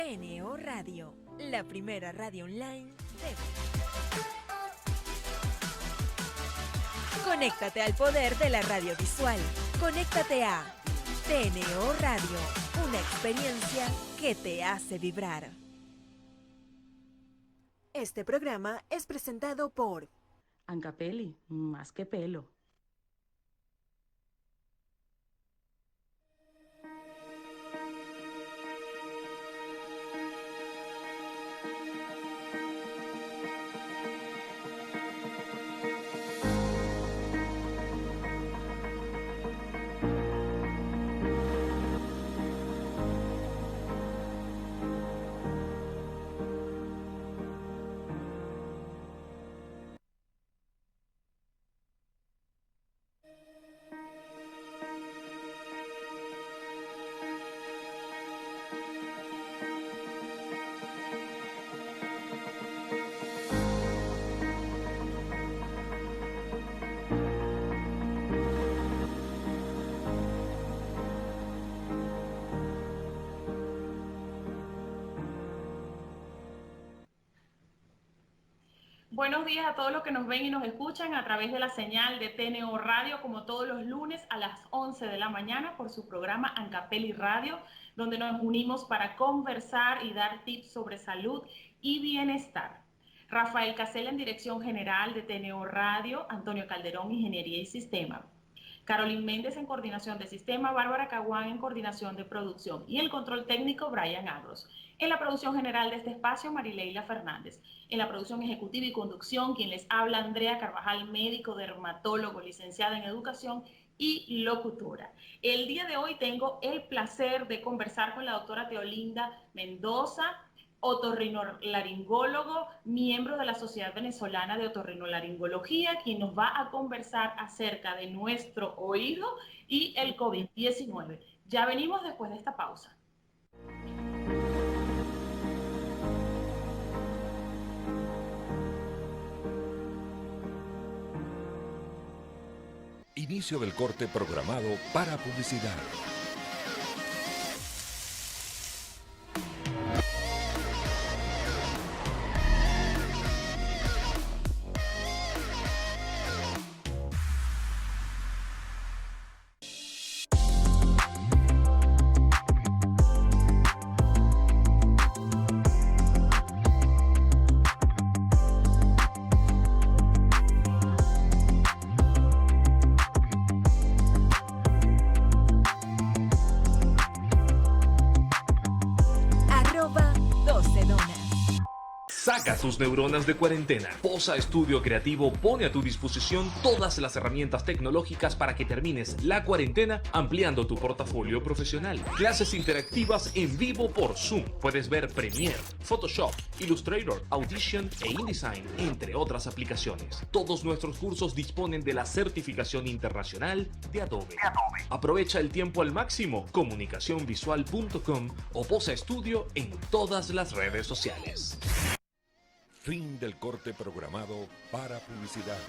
TNO Radio, la primera radio online de... Conéctate al poder de la radio visual. Conéctate a TNO Radio, una experiencia que te hace vibrar. Este programa es presentado por Ancapeli, más que pelo. Buenos días a todos los que nos ven y nos escuchan a través de la señal de TNO Radio, como todos los lunes a las 11 de la mañana por su programa Ancapeli Radio, donde nos unimos para conversar y dar tips sobre salud y bienestar. Rafael Casella en dirección general de TNO Radio, Antonio Calderón, Ingeniería y Sistema. Carolyn Méndez en coordinación de sistema, Bárbara Caguán en coordinación de producción y el control técnico Brian Agros. En la producción general de este espacio, Marileila Fernández. En la producción ejecutiva y conducción, quien les habla, Andrea Carvajal, médico, dermatólogo, licenciada en educación y locutora. El día de hoy tengo el placer de conversar con la doctora Teolinda Mendoza, otorrinolaringólogo, miembro de la Sociedad Venezolana de Otorrinolaringología, quien nos va a conversar acerca de nuestro oído y el COVID-19. Ya venimos después de esta pausa. Inicio del corte programado para publicidad. Saca tus neuronas de cuarentena. Posa Estudio Creativo pone a tu disposición todas las herramientas tecnológicas para que termines la cuarentena ampliando tu portafolio profesional. Clases interactivas en vivo por Zoom. Puedes ver Premiere, Photoshop, Illustrator, Audition e InDesign, entre otras aplicaciones. Todos nuestros cursos disponen de la certificación internacional de Adobe. Aprovecha el tiempo al máximo. Comunicacionvisual.com o Posa Estudio en todas las redes sociales. Fin del corte programado para publicidad.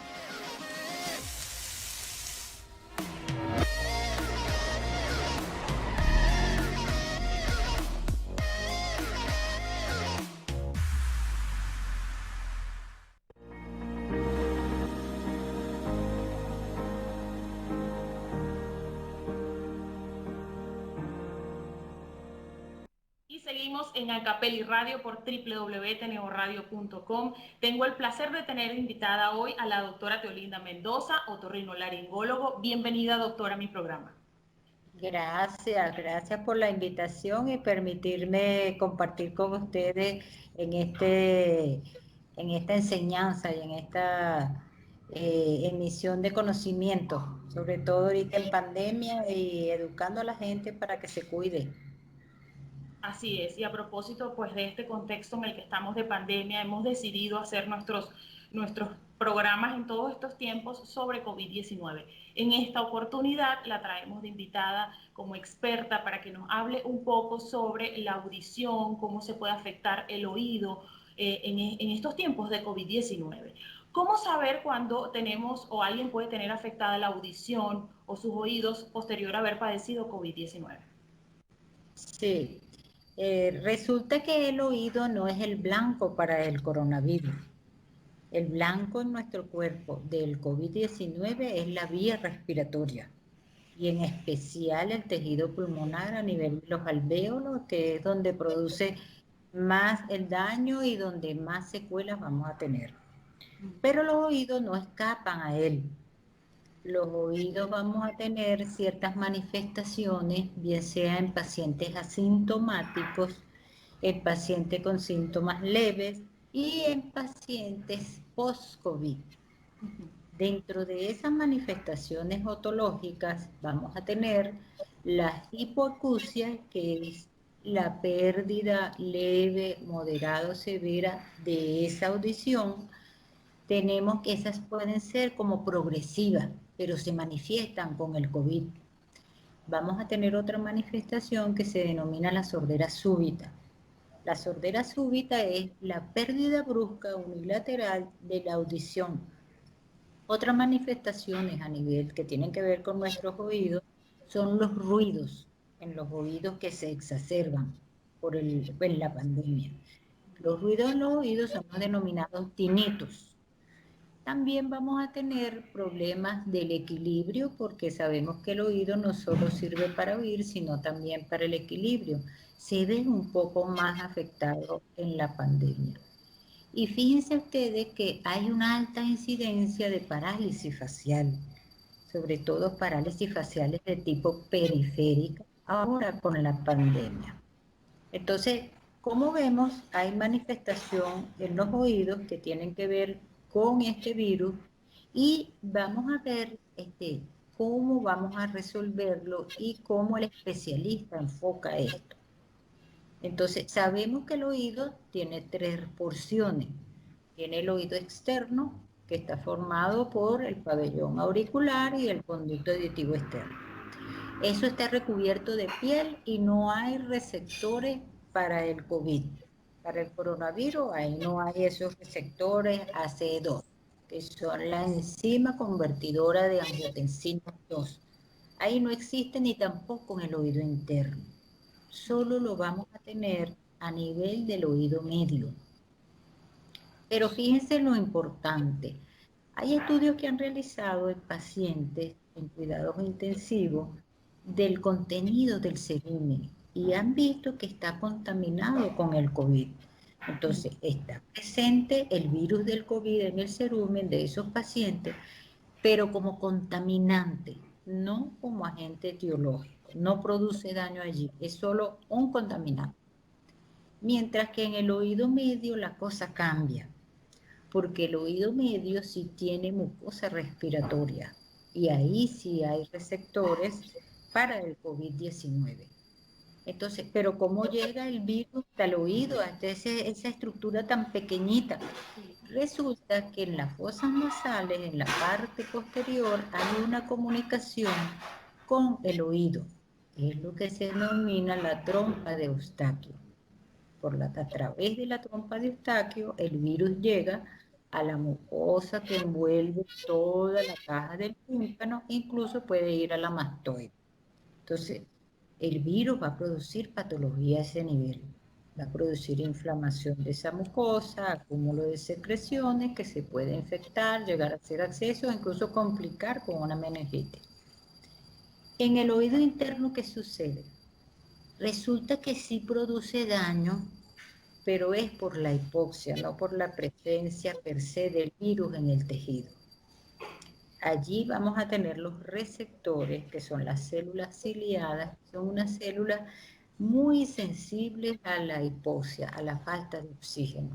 Seguimos en Ancapeli Radio por www.tnoradio.com. Tengo el placer de tener invitada hoy a la doctora Teolinda Mendoza, otorrinolaringólogo. Bienvenida, doctora, a mi programa. Gracias por la invitación y permitirme compartir con ustedes en esta enseñanza y en esta emisión de conocimiento, sobre todo ahorita en pandemia y educando a la gente para que se cuide. Así es, y a propósito pues de este contexto en el que estamos de pandemia, hemos decidido hacer nuestros programas en todos estos tiempos sobre COVID-19. En esta oportunidad la traemos de invitada como experta para que nos hable un poco sobre la audición, cómo se puede afectar el oído en estos tiempos de COVID-19. ¿Cómo saber cuándo tenemos o alguien puede tener afectada la audición o sus oídos posterior a haber padecido COVID-19? Sí. Resulta que el oído no es el blanco para el coronavirus. El blanco en nuestro cuerpo del COVID-19 es la vía respiratoria y en especial el tejido pulmonar a nivel de los alvéolos, que es donde produce más el daño y donde más secuelas vamos a tener. Pero los oídos no escapan a él. Los oídos vamos a tener ciertas manifestaciones, bien sea en pacientes asintomáticos, en pacientes con síntomas leves y en pacientes post-COVID. Dentro de esas manifestaciones otológicas vamos a tener la hipoacusia, que es la pérdida leve, moderada o severa de esa audición. Tenemos que esas pueden ser como progresivas, pero se manifiestan con el COVID. Vamos a tener otra manifestación que se denomina la sordera súbita. La sordera súbita es la pérdida brusca unilateral de la audición. Otras manifestaciones a nivel que tienen que ver con nuestros oídos son los ruidos en los oídos que se exacerban en la pandemia. Los ruidos en los oídos son los denominados tinnitus. También vamos a tener problemas del equilibrio porque sabemos que el oído no solo sirve para oír, sino también para el equilibrio. Se ve un poco más afectado en la pandemia. Y fíjense ustedes que hay una alta incidencia de parálisis facial, sobre todo parálisis faciales de tipo periférica, ahora con la pandemia. Entonces, como vemos, hay manifestación en los oídos que tienen que ver con este virus y vamos a ver cómo vamos a resolverlo y cómo el especialista enfoca esto. Entonces, sabemos que el oído tiene 3 porciones. Tiene el oído externo, que está formado por el pabellón auricular y el conducto auditivo externo. Eso está recubierto de piel y no hay receptores para el COVID. Para el coronavirus, ahí no hay esos receptores ACE2, que son la enzima convertidora de angiotensina 2. Ahí no existe ni tampoco en el oído interno. Solo lo vamos a tener a nivel del oído medio. Pero fíjense lo importante. Hay estudios que han realizado en pacientes en cuidados intensivos del contenido del cerumen y han visto que está contaminado con el COVID. Entonces, está presente el virus del COVID en el cerumen de esos pacientes, pero como contaminante, no como agente etiológico. No produce daño allí, es solo un contaminante. Mientras que en el oído medio la cosa cambia, porque el oído medio sí tiene mucosa respiratoria y ahí sí hay receptores para el COVID-19. Entonces, pero ¿cómo llega el virus al oído, hasta esa estructura tan pequeñita? Resulta que en las fosas nasales, en la parte posterior, hay una comunicación con el oído. Es lo que se denomina la trompa de Eustaquio. A través de la trompa de Eustaquio, el virus llega a la mucosa que envuelve toda la caja del tímpano, incluso puede ir a la mastoide. Entonces, el virus va a producir patología a ese nivel. Va a producir inflamación de esa mucosa, acúmulo de secreciones que se puede infectar, llegar a hacer acceso o incluso complicar con una meningitis. En el oído interno, ¿qué sucede? Resulta que sí produce daño, pero es por la hipoxia, no por la presencia per se del virus en el tejido. Allí vamos a tener los receptores, que son las células ciliadas, son unas células muy sensibles a la hipoxia, a la falta de oxígeno.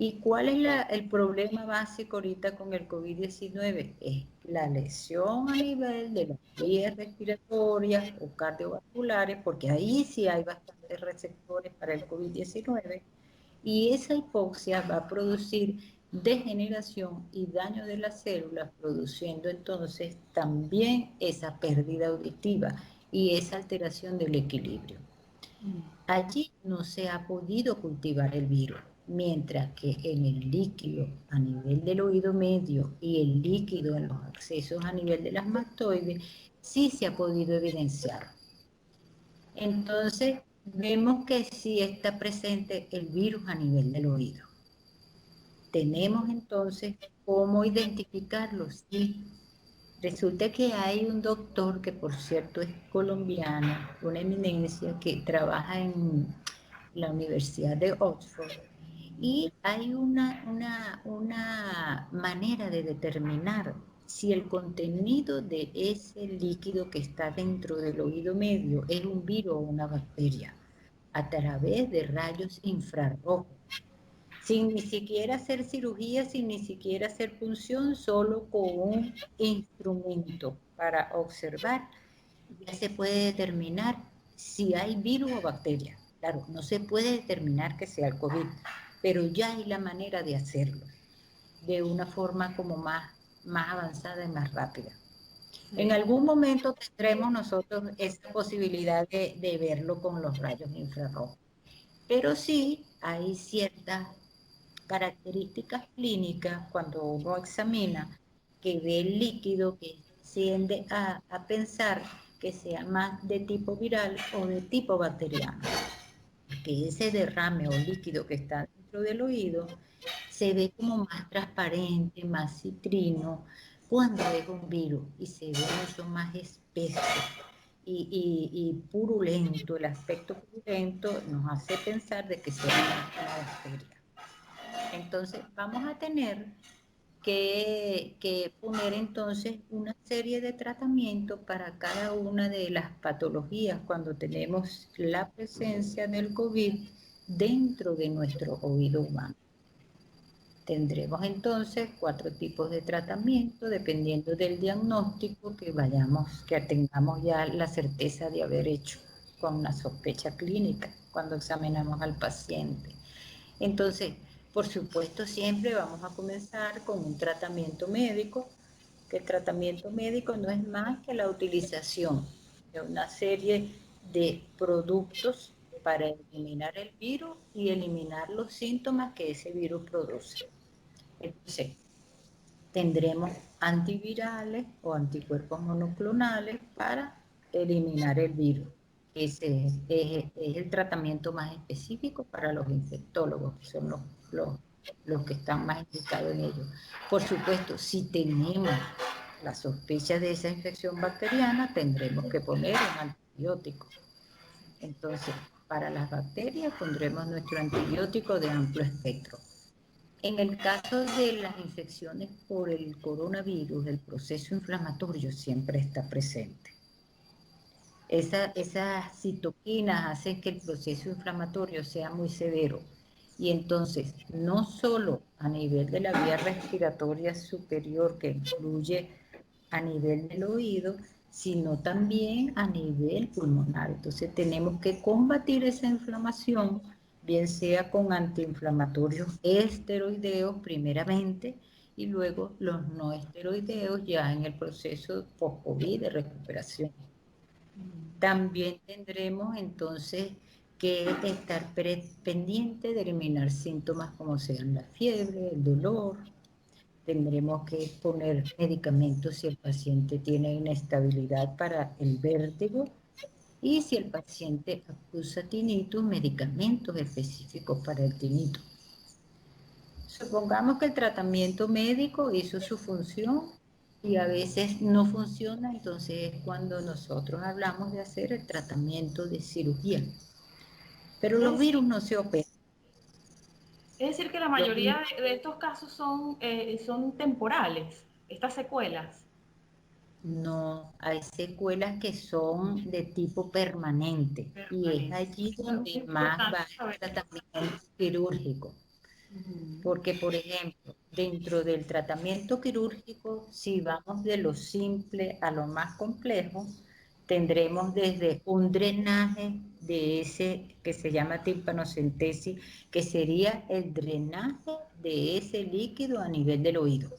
¿Y cuál es el problema básico ahorita con el COVID-19? Es la lesión a nivel de las vías respiratorias o cardiovasculares, porque ahí sí hay bastantes receptores para el COVID-19, y esa hipoxia va a producir degeneración y daño de las células, produciendo entonces también esa pérdida auditiva y esa alteración del equilibrio. Allí no se ha podido cultivar el virus, mientras que en el líquido a nivel del oído medio y el líquido en los accesos a nivel de las mastoides sí se ha podido evidenciar. Entonces, Vemos que sí está presente el virus a nivel del oído. Tenemos entonces cómo identificarlo. Sí, resulta que hay un doctor que por cierto es colombiano, una eminencia que trabaja en la Universidad de Oxford, y hay una manera de determinar si el contenido de ese líquido que está dentro del oído medio es un virus o una bacteria a través de rayos infrarrojos, sin ni siquiera hacer cirugía, sin ni siquiera hacer punción, solo con un instrumento para observar, ya se puede determinar si hay virus o bacteria. Claro, no se puede determinar que sea el COVID, pero ya hay la manera de hacerlo de una forma como más avanzada y más rápida. En algún momento tendremos nosotros esa posibilidad de verlo con los rayos infrarrojos, pero sí hay ciertas características clínicas cuando uno examina que ve el líquido que tiende a pensar que sea más de tipo viral o de tipo bacteriano. Que ese derrame o líquido que está dentro del oído se ve como más transparente, más citrino, cuando es un virus y se ve mucho más espeso y purulento. El aspecto purulento nos hace pensar de que sea una bacteria. Entonces vamos a tener que poner entonces una serie de tratamientos para cada una de las patologías cuando tenemos la presencia del COVID dentro de nuestro oído humano. Tendremos entonces 4 tipos de tratamiento dependiendo del diagnóstico que tengamos ya la certeza de haber hecho con una sospecha clínica cuando examinamos al paciente. Entonces, por supuesto, siempre vamos a comenzar con un tratamiento médico, que el tratamiento médico no es más que la utilización de una serie de productos para eliminar el virus y eliminar los síntomas que ese virus produce. Entonces, tendremos antivirales o anticuerpos monoclonales para eliminar el virus. Ese es el tratamiento más específico para los infectólogos, que son los que están más indicados en ello. Por supuesto, si tenemos la sospecha de esa infección bacteriana, tendremos que poner un antibiótico. Entonces, para las bacterias pondremos nuestro antibiótico de amplio espectro. En el caso de las infecciones por el coronavirus, el proceso inflamatorio siempre está presente. Esas citoquinas hacen que el proceso inflamatorio sea muy severo. Y entonces, no solo a nivel de la vía respiratoria superior, que incluye a nivel del oído, sino también a nivel pulmonar. Entonces, tenemos que combatir esa inflamación, bien sea con antiinflamatorios esteroideos primeramente, y luego los no esteroideos ya en el proceso post-COVID de recuperación. También tendremos entonces que estar pendiente de eliminar síntomas como sean la fiebre, el dolor. Tendremos que poner medicamentos si el paciente tiene inestabilidad para el vértigo, y si el paciente acusa tinnitus, medicamentos específicos para el tinnitus. Supongamos que el tratamiento médico hizo su función y a veces no funciona, entonces es cuando nosotros hablamos de hacer el tratamiento de cirugía. Pero los virus no se operan. Es decir, que la mayoría de estos casos son temporales, estas secuelas. No, hay secuelas que son de tipo permanente. Y es allí donde más va el tratamiento quirúrgico. Porque, por ejemplo, dentro del tratamiento quirúrgico, si vamos de lo simple a lo más complejo, tendremos desde un drenaje de ese que se llama timpanocentesis, que sería el drenaje de ese líquido a nivel del oído.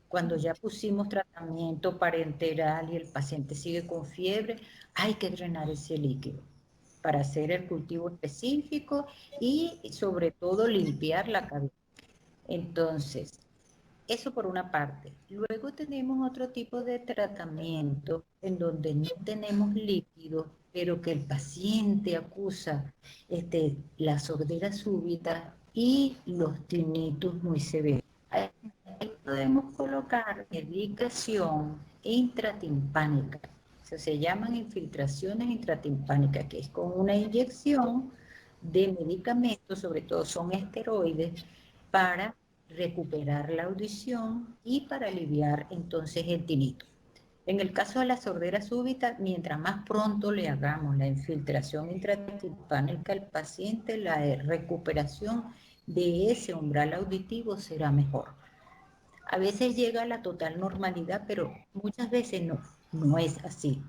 Cuando ya pusimos tratamiento parenteral y el paciente sigue con fiebre, hay que drenar ese líquido para hacer el cultivo específico y sobre todo limpiar la cavidad. Entonces, Eso por una parte. Luego tenemos otro tipo de tratamiento en donde no tenemos líquido, pero que el paciente acusa la sordera súbita y los tinnitus muy severos. Ahí podemos colocar medicación intratimpánica. Eso se llaman infiltraciones intratimpánicas, que es con una inyección de medicamentos, sobre todo son esteroides, para recuperar la audición y para aliviar entonces el tinnitus. En el caso de la sordera súbita, mientras más pronto le hagamos la infiltración intratimpánica al paciente, la recuperación de ese umbral auditivo será mejor. A veces llega a la total normalidad, pero muchas veces no es así.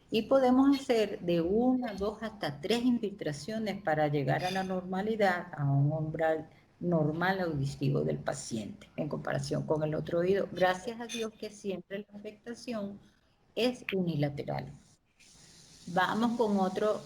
Y podemos hacer de 1, 2 hasta 3 infiltraciones para llegar a la normalidad, a un umbral normal auditivo del paciente en comparación con el otro oído. Gracias a Dios que siempre la afectación es unilateral. Vamos con otro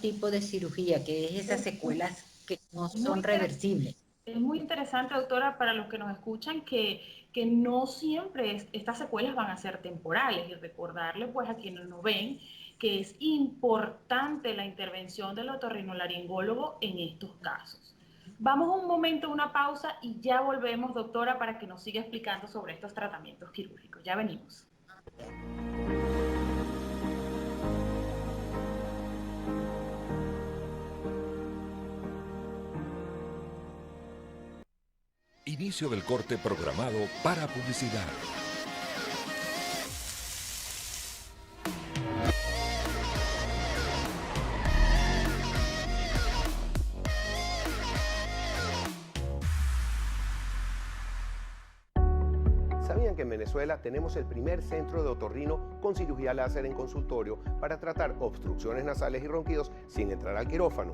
tipo de cirugía, que es esas secuelas que no son reversibles. Es muy interesante, doctora, para los que nos escuchan, que no siempre estas secuelas van a ser temporales, y recordarle pues a quienes nos ven que es importante la intervención del otorrinolaringólogo en estos casos. Vamos un momento a una pausa y ya volvemos, doctora, para que nos siga explicando sobre estos tratamientos quirúrgicos. Ya venimos. Inicio del corte programado para publicidad. ¿Sabían que en Venezuela tenemos el primer centro de otorrino con cirugía láser en consultorio para tratar obstrucciones nasales y ronquidos sin entrar al quirófano?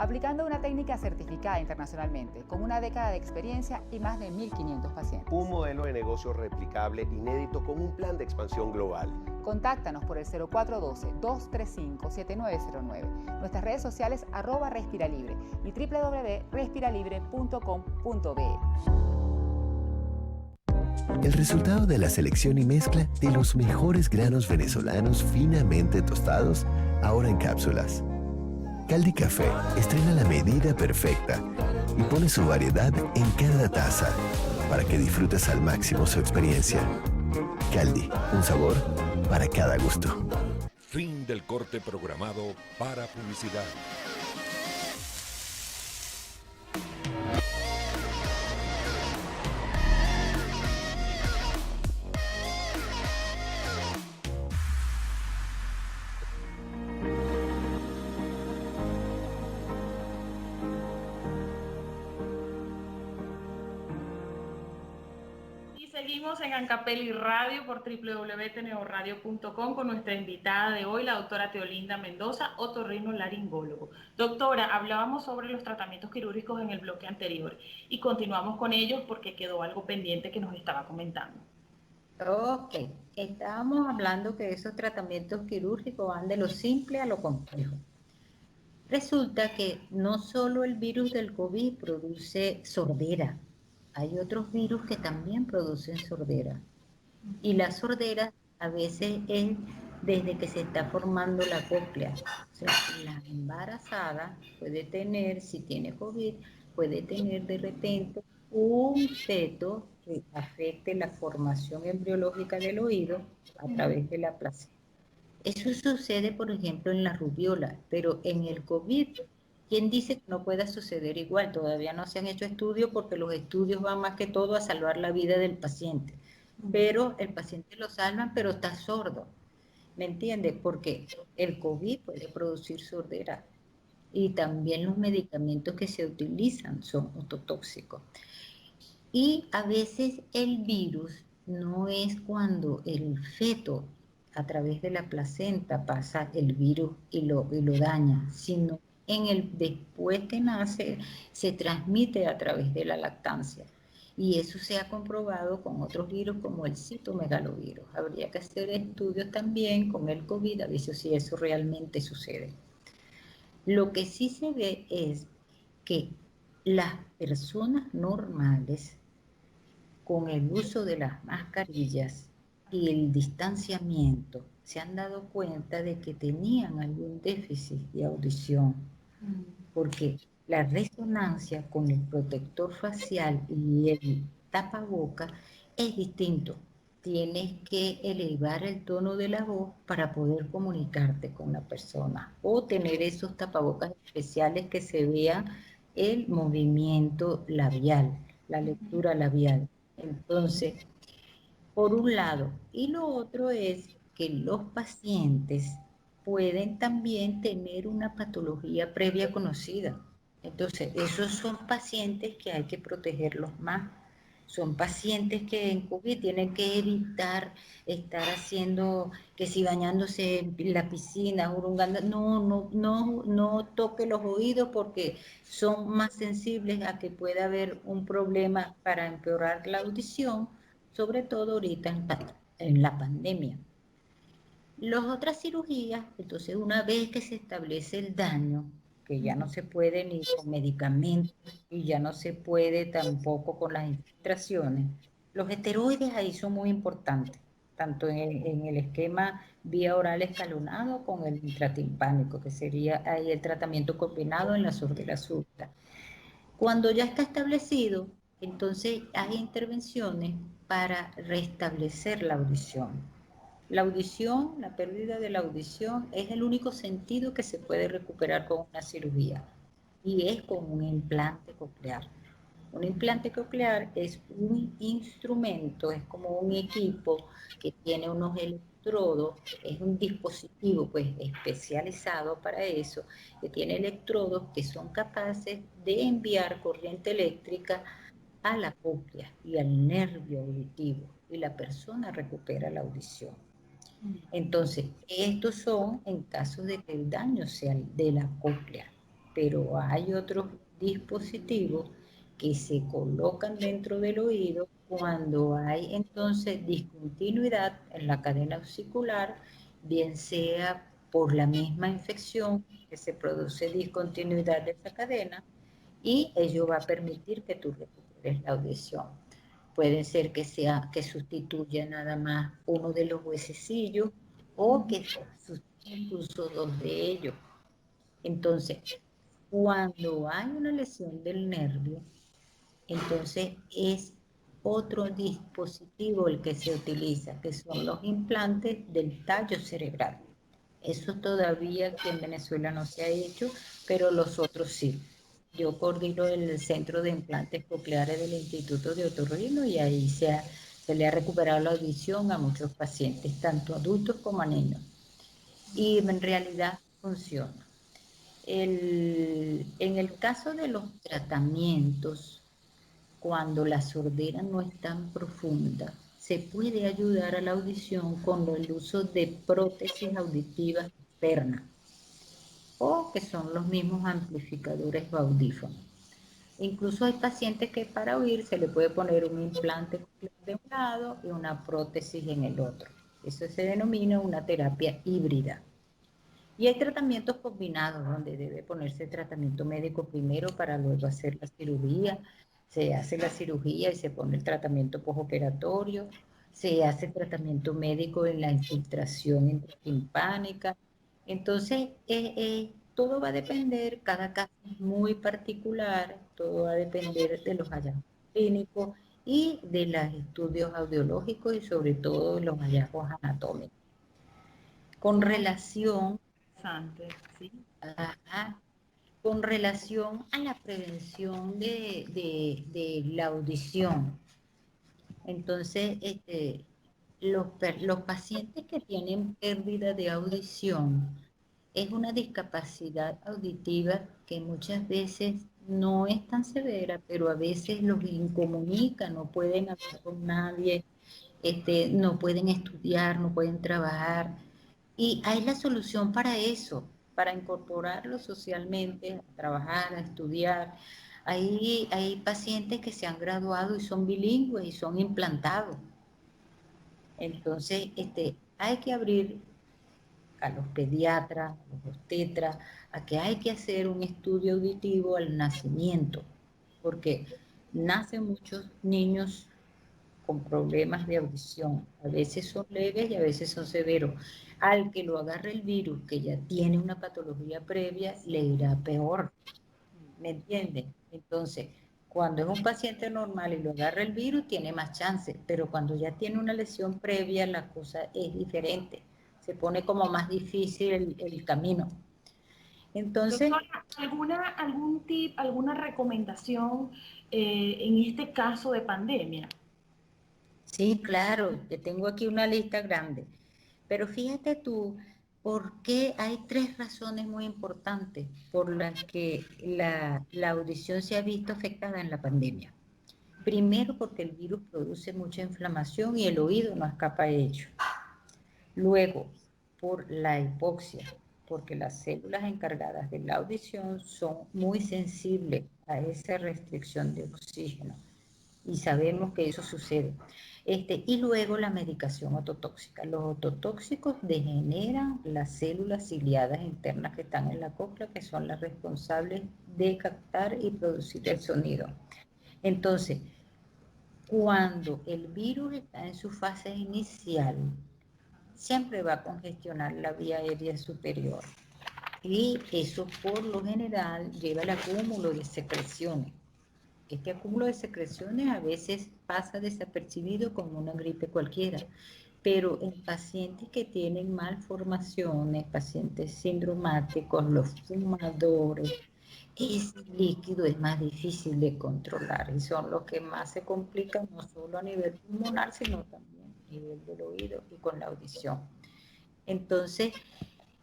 Aplicando una técnica certificada internacionalmente, con una década de experiencia y más de 1.500 pacientes. Un modelo de negocio replicable, inédito, con un plan de expansión global. Contáctanos por el 0412-235-7909, nuestras redes sociales @respiralibre y www.respiralibre.com.be. El resultado de la selección y mezcla de los mejores granos venezolanos finamente tostados, ahora en cápsulas. Caldi Café estrena la medida perfecta y pone su variedad en cada taza para que disfrutes al máximo su experiencia. Caldi, un sabor para cada gusto. Fin del corte programado para publicidad. Seguimos en Ancapeli Radio por www.tneoradio.com con nuestra invitada de hoy, la doctora Teolinda Mendoza, otorrinolaringólogo. Doctora, hablábamos sobre los tratamientos quirúrgicos en el bloque anterior y continuamos con ellos porque quedó algo pendiente que nos estaba comentando. Ok, estábamos hablando que esos tratamientos quirúrgicos van de lo simple a lo complejo. Resulta que no solo el virus del COVID produce sordera, hay otros virus que también producen sordera. Y la sordera a veces es desde que se está formando la cóclea. O sea, la embarazada puede tener, si tiene COVID, puede tener de repente un feto que afecte la formación embriológica del oído a través de la placenta. Eso sucede, por ejemplo, en la rubiola, pero en el COVID, ¿quién dice que no pueda suceder igual? Todavía no se han hecho estudios porque los estudios van más que todo a salvar la vida del paciente. Pero el paciente lo salvan, pero está sordo. ¿Me entiende? Porque el COVID puede producir sordera. Y también los medicamentos que se utilizan son ototóxicos. Y a veces el virus no es cuando el feto a través de la placenta pasa el virus y lo daña, sino después que nace se transmite a través de la lactancia. Y eso se ha comprobado con otros virus como el citomegalovirus. Habría que hacer estudios también con el COVID a ver si eso realmente sucede. Lo que sí se ve es que las personas normales, con el uso de las mascarillas y el distanciamiento, se han dado cuenta de que tenían algún déficit de audición, porque la resonancia con el protector facial y el tapaboca es distinto. Tienes que elevar el tono de la voz para poder comunicarte con la persona o tener esos tapabocas especiales que se vea el movimiento labial, la lectura labial. Entonces, por un lado, y lo otro es que los pacientes pueden también tener una patología previa conocida. Entonces, esos son pacientes que hay que protegerlos más. Son pacientes que en COVID tienen que evitar estar haciendo, que si bañándose en la piscina, urungando, no toque los oídos porque son más sensibles a que pueda haber un problema para empeorar la audición, sobre todo ahorita en la pandemia. Las otras cirugías, entonces una vez que se establece el daño, que ya no se puede ni con medicamentos y ya no se puede tampoco con las infiltraciones, los esteroides ahí son muy importantes, tanto en el esquema vía oral escalonado con el intratimpánico, que sería ahí el tratamiento combinado en la sordera súbita. Cuando ya está establecido, entonces hay intervenciones para restablecer la audición. La audición, la pérdida de la audición, es el único sentido que se puede recuperar con una cirugía y es con un implante coclear. Un implante coclear es un instrumento, es como un equipo que tiene unos electrodos, es un dispositivo pues especializado para eso, que tiene electrodos que son capaces de enviar corriente eléctrica a la cóclea y al nervio auditivo y la persona recupera la audición. Entonces, estos son en caso de que el daño sea de la cóclea, pero hay otros dispositivos que se colocan dentro del oído cuando hay entonces discontinuidad en la cadena auricular, bien sea por la misma infección que se produce discontinuidad de esa cadena y ello va a permitir que tú recuperes la audición. Puede ser que sustituya nada más uno de los huesecillos o que sustituya incluso dos de ellos. Entonces, cuando hay una lesión del nervio, entonces es otro dispositivo el que se utiliza, que son los implantes del tallo cerebral. Eso todavía aquí en Venezuela no se ha hecho, pero los otros sí. Yo coordino el Centro de Implantes Cocleares del Instituto de Otorrino y ahí se le ha recuperado la audición a muchos pacientes, tanto adultos como a niños. Y en realidad funciona. En el caso de los tratamientos, cuando la sordera no es tan profunda, se puede ayudar a la audición con el uso de prótesis auditivas externas o que son los mismos amplificadores o audífonos. Incluso hay pacientes que para oír se le puede poner un implante de un lado y una prótesis en el otro. Eso se denomina una terapia híbrida. Y hay tratamientos combinados donde debe ponerse tratamiento médico primero para luego hacer la cirugía. Se hace la cirugía y se pone el tratamiento postoperatorio. Se hace tratamiento médico en la infiltración intratimpánica. Entonces, todo va a depender, cada caso es muy particular, todo va a depender de los hallazgos clínicos y de los estudios audiológicos y sobre todo los hallazgos anatómicos. Con relación ¿sí? Con relación a la prevención de la audición, entonces los pacientes que tienen pérdida de audición es una discapacidad auditiva que muchas veces no es tan severa, pero a veces los incomunica, no pueden hablar con nadie, no pueden estudiar, no pueden trabajar. Y hay la solución para eso, para incorporarlo socialmente, a trabajar, a estudiar. Hay pacientes que se han graduado y son bilingües y son implantados. Entonces, hay que abrir a los pediatras, a los obstetras, a que hay que hacer un estudio auditivo al nacimiento, porque nacen muchos niños con problemas de audición. A veces son leves y a veces son severos. Al que lo agarre el virus, que ya tiene una patología previa, le irá peor. ¿Me entienden? Entonces, cuando es un paciente normal y lo agarra el virus, tiene más chances, pero cuando ya tiene una lesión previa, la cosa es diferente. Se pone como más difícil el camino. Entonces, Doctora, ¿algún tip, alguna recomendación en este caso de pandemia? sí, claro, yo tengo aquí una lista grande, pero fíjate tú, ¿por qué hay 3 razones muy importantes por las que la audición se ha visto afectada en la pandemia? Primero, porque el virus produce mucha inflamación y el oído no escapa de ello. Luego, por la hipoxia, porque las células encargadas de la audición son muy sensibles a esa restricción de oxígeno y sabemos que eso sucede. Y luego la medicación ototóxica. Los ototóxicos degeneran las células ciliadas internas que están en la cóclea, que son las responsables de captar y producir el sonido. Entonces, cuando el virus está en su fase inicial, siempre va a congestionar la vía aérea superior. Y eso por lo general lleva al acúmulo de secreciones. Este acúmulo de secreciones a veces pasa desapercibido como una gripe cualquiera, pero en pacientes que tienen malformaciones, pacientes sindromáticos, los fumadores, ese líquido es más difícil de controlar y son los que más se complican no solo a nivel pulmonar, sino también a nivel del oído y con la audición. Entonces,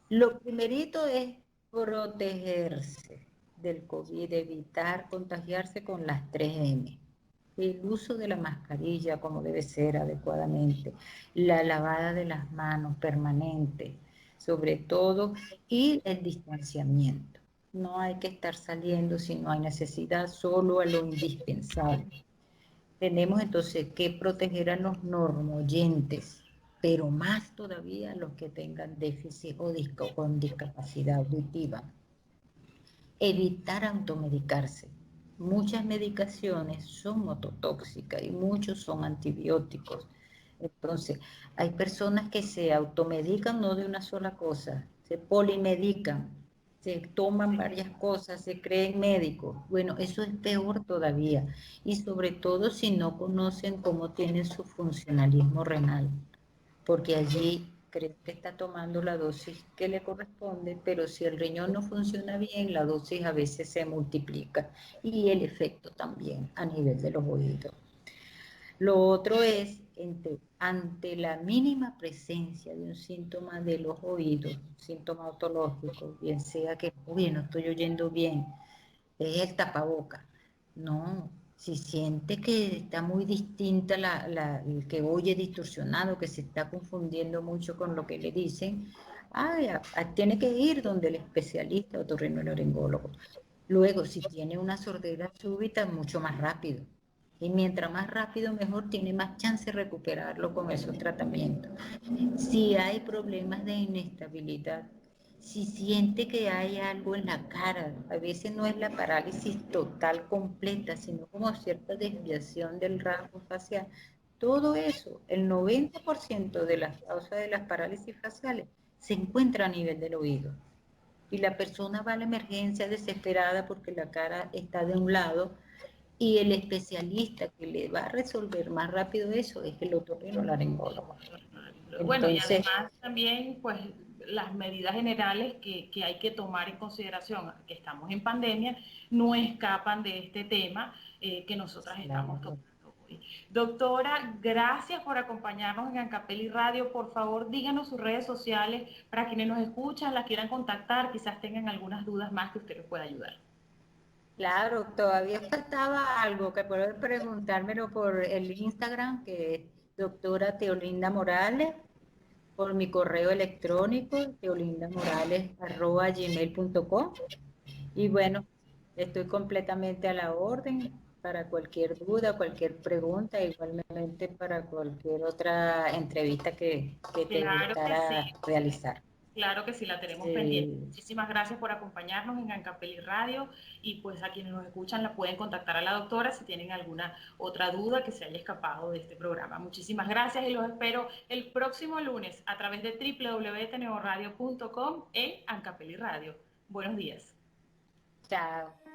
lo primerito es protegerse del COVID, evitar contagiarse con las 3M. El uso de la mascarilla como debe ser adecuadamente, la lavada de las manos permanente, sobre todo, y el distanciamiento. No hay que estar saliendo si no hay necesidad, solo a lo indispensable. Tenemos entonces que proteger a los normoyentes, pero más todavía a los que tengan déficit o con discapacidad auditiva. Evitar automedicarse. Muchas medicaciones son ototóxicas y muchos son antibióticos. Entonces, hay personas que se automedican no de una sola cosa, se polimedican, se toman varias cosas, se creen médicos. Bueno, eso es peor todavía. Y sobre todo si no conocen cómo tiene su funcionalismo renal, porque allí creen que está tomando la dosis que le corresponde, pero si el riñón no funciona bien, la dosis a veces se multiplica y el efecto también a nivel de los oídos. Lo otro es, ante la mínima presencia de un síntoma de los oídos, síntoma otológico, bien sea que, oye, no estoy oyendo bien, es el tapaboca. No, si siente que está muy distinta el que oye distorsionado, que se está confundiendo mucho con lo que le dicen, tiene que ir donde el especialista otorrinolaringólogo. Luego, si tiene una sordera súbita, mucho más rápido. Y mientras más rápido, mejor, tiene más chance de recuperarlo con esos tratamientos. Si hay problemas de inestabilidad, si siente que hay algo en la cara, a veces no es la parálisis total completa, sino como cierta desviación del rasgo facial. Todo eso, el 90% de las causas de las parálisis faciales se encuentra a nivel del oído. Y la persona va a la emergencia desesperada porque la cara está de un lado y el especialista que le va a resolver más rápido eso es el otorrinolaringólogo. Bueno, y además también, pues, las medidas generales que hay que tomar en consideración, que estamos en pandemia, no escapan de este tema que nosotras estamos tocando hoy. Doctora, gracias por acompañarnos en Ancapeli Radio. Por favor, díganos sus redes sociales para quienes nos escuchan, las quieran contactar, quizás tengan algunas dudas más que usted les pueda ayudar. Claro, todavía faltaba algo que pueden preguntármelo por el Instagram, que es doctora Teolinda Morales, por mi correo electrónico, teolindamorales@gmail.com. Y bueno, estoy completamente a la orden para cualquier duda, cualquier pregunta, igualmente para cualquier otra entrevista que te gustara realizar. Claro que sí, la tenemos pendiente. Muchísimas gracias por acompañarnos en Ancapeli Radio y pues a quienes nos escuchan la pueden contactar a la doctora si tienen alguna otra duda que se haya escapado de este programa. Muchísimas gracias y los espero el próximo lunes a través de www.tneoradio.com en Ancapeli Radio. Buenos días. Chao.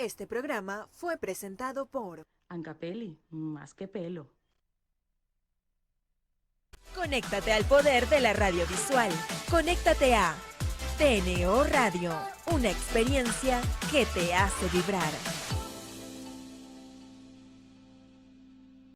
Este programa fue presentado por Ancapeli, más que pelo. Conéctate al poder de la radiovisual. Conéctate a TNO Radio, una experiencia que te hace vibrar.